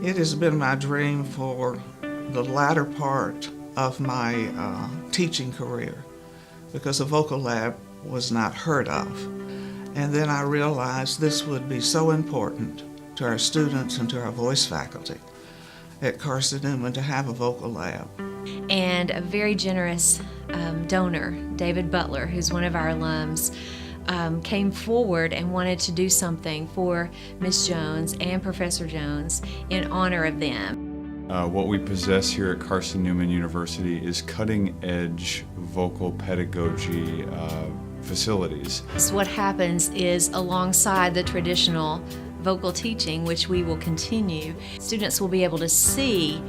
It has been my dream for the latter part of my teaching career because a vocal lab was not heard of. And then I realized this would be so important to our students and to our voice faculty at Carson-Newman to have a vocal lab. And a very generous donor, David Butler, who's one of our alums, came forward and wanted to do something for Ms. Jones and Professor Jones in honor of them. What we possess here at Carson-Newman University is cutting-edge vocal pedagogy facilities. So what happens is, alongside the traditional vocal teaching, which we will continue, students will be able to see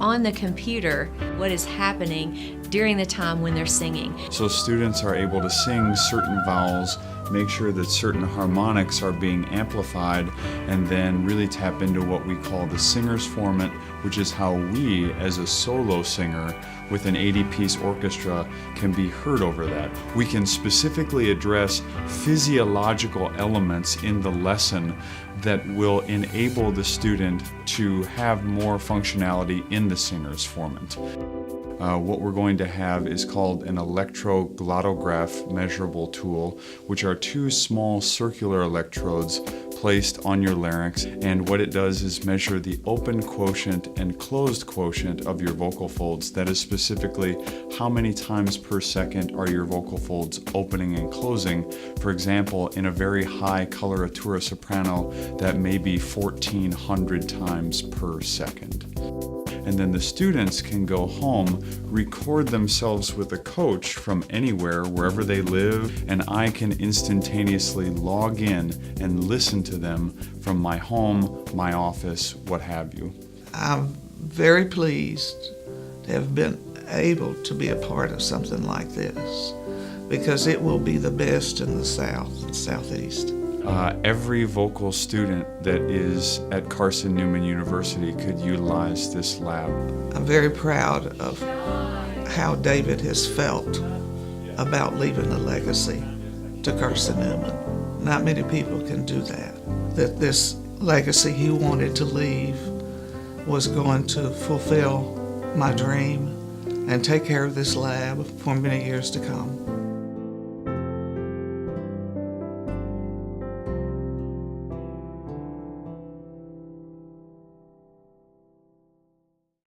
on the computer what is happening during the time when they're singing. So students are able to sing certain vowels, make sure that certain harmonics are being amplified, and then really tap into what we call the singer's formant, which is how we, as a solo singer with an 80-piece orchestra, can be heard over that. We can specifically address physiological elements in the lesson that will enable the student to have more functionality in the singer's formant. What we're going to have is called an electroglottograph measurable tool, which are two small circular electrodes placed on your larynx, and what it does is measure the open quotient and closed quotient of your vocal folds. That is specifically how many times per second are your vocal folds opening and closing. For example, in a very high coloratura soprano, that may be 1,400 times per second. And then the students can go home, record themselves with a coach from anywhere, wherever they live, and I can instantaneously log in and listen to them from my home, my office, what have you. I'm very pleased to have been able to be a part of something like this because it will be the best in the South and Southeast. Every vocal student that is at Carson-Newman University could utilize this lab. I'm very proud of how David has felt about leaving a legacy to Carson-Newman. Not many people can do that. That this legacy he wanted to leave was going to fulfill my dream and take care of this lab for many years to come.